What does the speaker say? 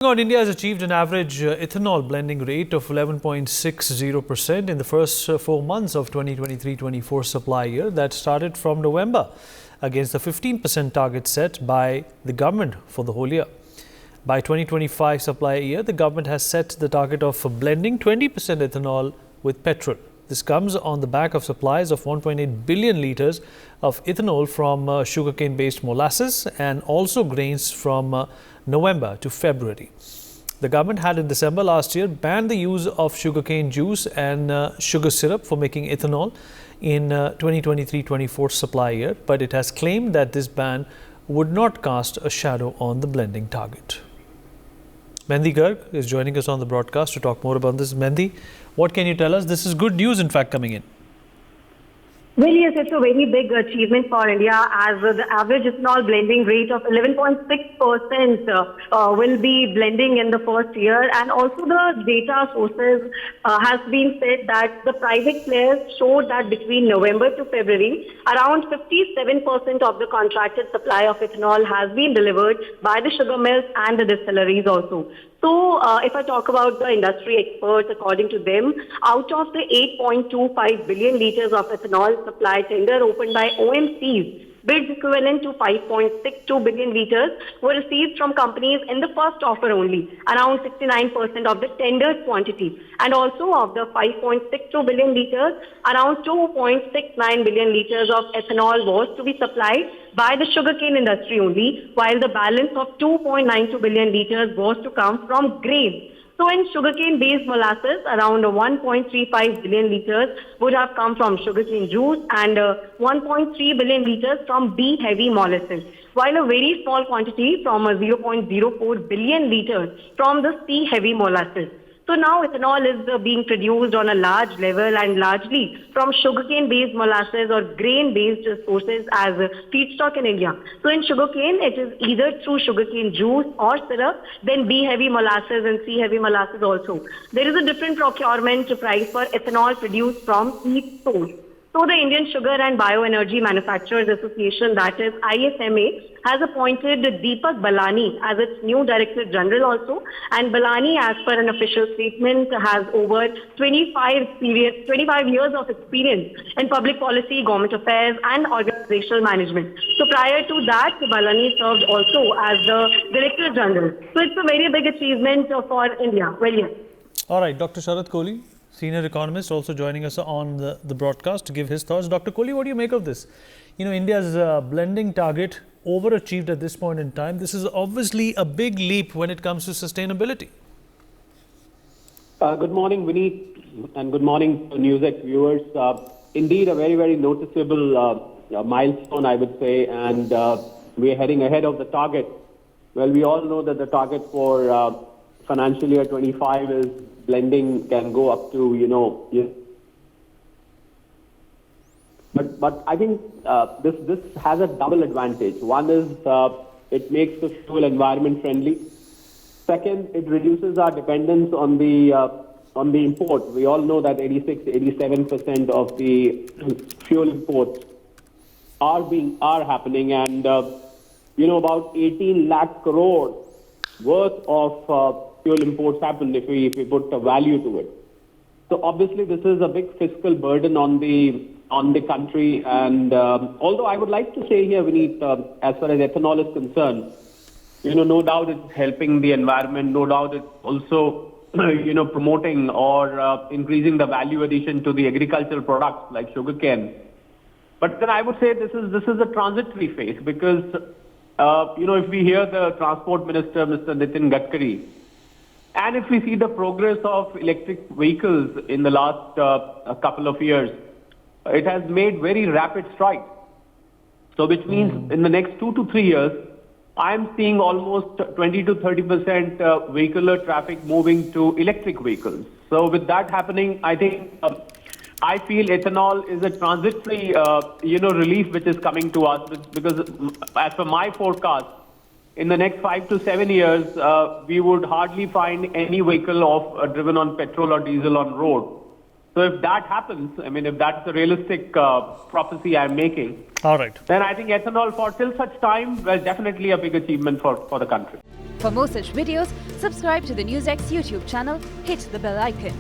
On, India has achieved an average ethanol blending rate of 11.60% in the first 4 months of 2023-24 supply year that started from November against the 15% target set by the government for the whole year. By 2025 supply year, the government has set the target of blending 20% ethanol with petrol. This comes on the back of supplies of 1.8 billion litres of ethanol from sugarcane-based molasses and also grains from November to February. The government had in December last year banned the use of sugarcane juice and sugar syrup for making ethanol in 2023-24 supply year, but it has claimed that this ban would not cast a shadow on the blending target. Mehndi Garg is joining us on the broadcast to talk more about this. Mehndi, what can you tell us? This is good news, in fact, coming in. Well, yes, it's a very big achievement for India, as the average ethanol blending rate of 11.6% will be blending in the first year. And also the data sources has been said that the private players showed that between November to February, around 57% of the contracted supply of ethanol has been delivered by the sugar mills and the distilleries also. So, if I talk about the industry experts, according to them, out of the 8.25 billion litres of ethanol supply tender opened by OMCs, bids equivalent to 5.62 billion litres were received from companies in the first offer only, around 69% of the tendered quantity. And also of the 5.62 billion litres, around 2.69 billion litres of ethanol was to be supplied by the sugarcane industry only, while the balance of 2.92 billion litres was to come from grains. So in sugarcane-based molasses, around 1.35 billion litres would have come from sugarcane juice and 1.3 billion litres from B-heavy molasses, while a very small quantity from 0.04 billion litres from the C-heavy molasses. So now ethanol is being produced on a large level and largely from sugarcane-based molasses or grain-based sources as feedstock in India. So in sugarcane, it is either through sugarcane juice or syrup, then B-heavy molasses and C-heavy molasses also. There is a different procurement price for ethanol produced from each source. So the Indian Sugar and Bioenergy Manufacturers Association, that is ISMA, has appointed Deepak Balani as its new Director General also. And Balani, as per an official statement, has over 25 years of experience in public policy, government affairs and organizational management. So prior to that, Balani served also as the Director General. So it's a very big achievement for India. Well, yes. All right, Dr. Sharat Kohli, senior economist, also joining us on the broadcast to give his thoughts. Dr. Kohli, what do you make of this? You know, India's blending target overachieved at this point in time. This is obviously a big leap when it comes to sustainability. Good morning, Vineet, and good morning to NewsX viewers. Indeed, a very, very noticeable milestone, I would say, and we are heading ahead of the target. Well, we all know that the target for financial year 25 is blending can go up to, But I think this has a double advantage. One is it makes the fuel environment friendly. Second, it reduces our dependence on the import. We all know that 86-87% of the fuel imports are happening, and about 18 lakh crore worth of fuel imports happen if we put a value to it. So obviously this is a big fiscal burden on the country, and although I would like to say here, Vineet, as far as ethanol is concerned, no doubt it's helping the environment, no doubt it's also promoting or increasing the value addition to the agricultural products like sugarcane. But then I would say this is a transitory phase, because if we hear the Transport Minister, Mr. Nitin Gadkari, and if we see the progress of electric vehicles in the last couple of years, it has made very rapid strides. So which means in the next 2 to 3 years, I'm seeing almost 20 to 30% vehicular traffic moving to electric vehicles. So with that happening, I think I feel ethanol is a transitory relief which is coming to us, because as per my forecast, in the next 5 to 7 years, we would hardly find any vehicle driven on petrol or diesel on road. So if that happens, I mean, if that's the realistic prophecy I'm making, All right. then I think ethanol for till such time, well, definitely a big achievement for the country. For more such videos, subscribe to the NewsX YouTube channel, hit the bell icon.